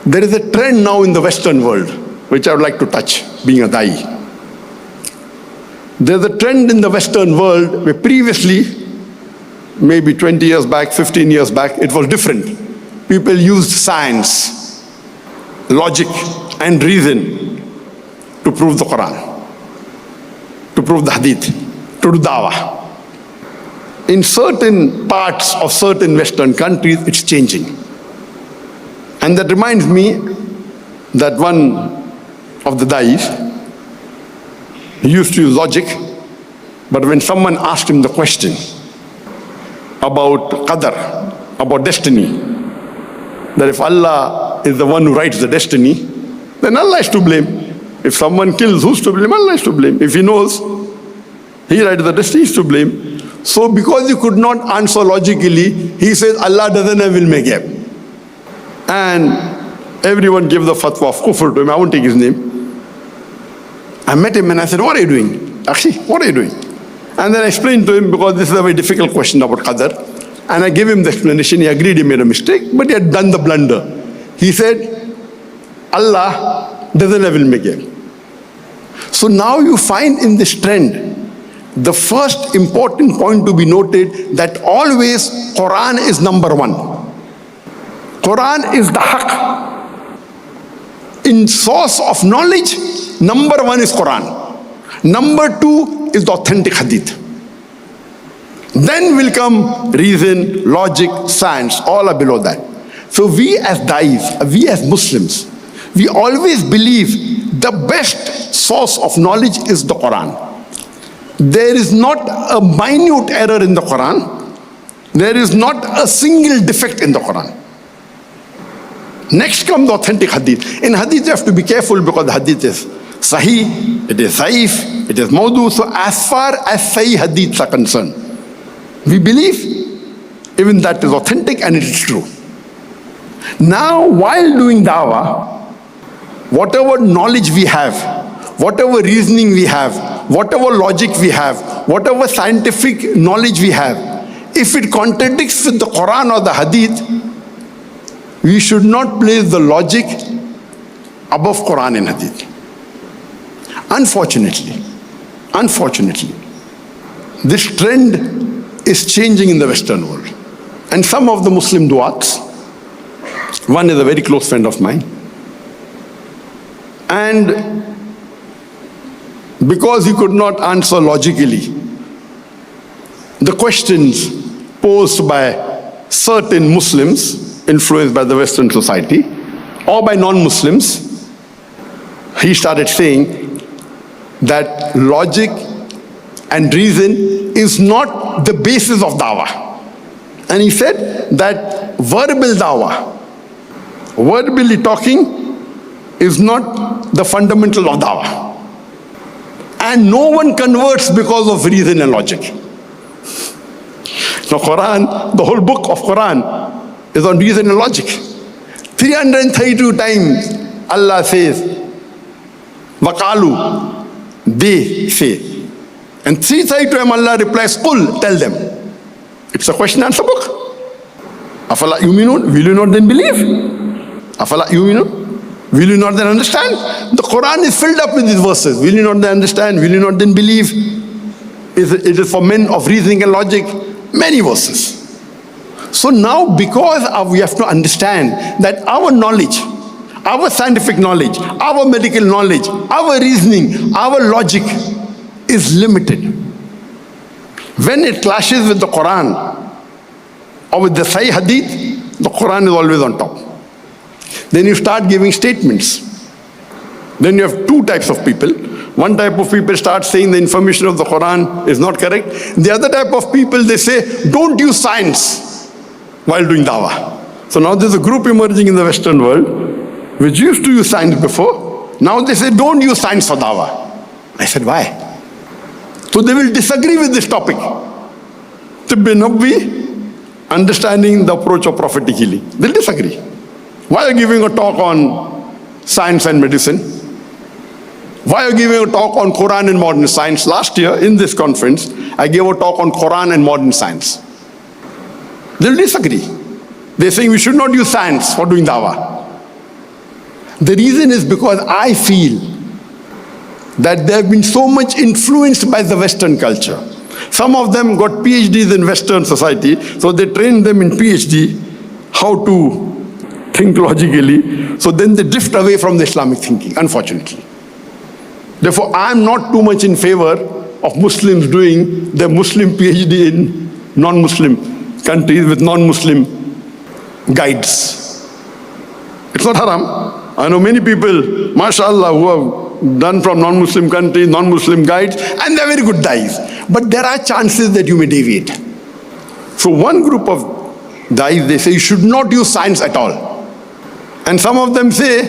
There is a trend now in the Western world, which I would like to touch, being a da'i. There's a trend in the Western world where previously, maybe 20 years back, 15 years back, it was different. People used science, logic, and reason to prove the Quran, to prove the Hadith, to do dawah. In certain parts of certain Western countries, it's changing. And that reminds me that one of the da'is, he used to use logic, but when someone asked him the question about qadar, about destiny, that if Allah is the one who writes the destiny, then Allah is to blame. If someone kills, who's to blame? Allah is to blame. If he knows, he writes the destiny, he's to blame. So because he could not answer logically, he says Allah doesn't have ilm ghaib. And everyone gave the fatwa of kufr to him. I won't take his name. I met him and I said, what are you doing? Akhi, what are you doing? And then I explained to him, because this is a very difficult question about qadar. And I gave him the explanation. He agreed he made a mistake, but he had done the blunder. He said, Allah doesn't have ilm ghaib. So now you find in this trend, the first important point to be noted, that always Quran is number one. Quran is the haqq. In source of knowledge, number one is Quran. Number two is the authentic hadith. Then will come reason, logic, science, all are below that. So we as da'is, we as Muslims, we always believe the best source of knowledge is the Quran. There is not a minute error in the Quran. There is not a single defect in the Quran. Next comes the authentic hadith. In hadith you have to be careful, because the hadith is sahih, it is saif, it is mawdu. So as far as sahih hadiths are concerned, we believe even that is authentic and it is true. Now while doing dawah, whatever knowledge we have, whatever reasoning we have, whatever logic we have, whatever scientific knowledge we have, if it contradicts with the Quran or the hadith, we should not place the logic above Quran and hadith. Unfortunately, this trend is changing in the Western world. And some of the Muslim du'ats, one is a very close friend of mine, and because he could not answer logically the questions posed by certain Muslims influenced by the Western society or by non-Muslims, he started saying that logic and reason is not the basis of dawah. And he said that verbal dawah, verbally talking, is not the fundamental of dawah. And no one converts because of reason and logic. The Quran, the whole book of Quran is on reason and logic. 332 times Allah says, Waqalu, they say. And 332 times Allah replies, Qul, tell them. It's a question answer book. Afala yuminun, will you not then believe? Afala yuminun, will you not then understand? The Quran is filled up with these verses. Will you not then understand? Will you not then believe? It is for men of reasoning and logic. Many verses. So now, because we have to understand that our knowledge, our scientific knowledge, our medical knowledge, our reasoning, our logic is limited. When it clashes with the Quran or with the Sahih Hadith, the Quran is always on top. Then you start giving statements. Then you have two types of people. One type of people start saying the information of the Quran is not correct. The other type of people, they say, don't use science while doing dawah. So now there's a group emerging in the Western world which used to use science before. Now they say, don't use science for dawah. I said, why? So they will disagree with this topic. Tibb Nabwi, understanding the approach of prophetic healing. They'll disagree. Why are you giving a talk on science and medicine? Why are you giving a talk on Quran and modern science? Last year in this conference, I gave a talk on Quran and modern science. They'll disagree. They're saying we should not use science for doing dawah. The reason is because I feel that they have been so much influenced by the Western culture. Some of them got PhDs in Western society, so they trained them in PhD how to think logically. So then they drift away from the Islamic thinking, unfortunately. Therefore, I am not too much in favor of Muslims doing their Muslim PhD in non-Muslim countries with non-Muslim guides. It's not haram. I know many people, mashallah, who have done from non-Muslim countries, non-Muslim guides, and they're very good dais. But there are chances that you may deviate. So one group of dais, they say you should not use science at all. And some of them say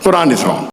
Quran is wrong.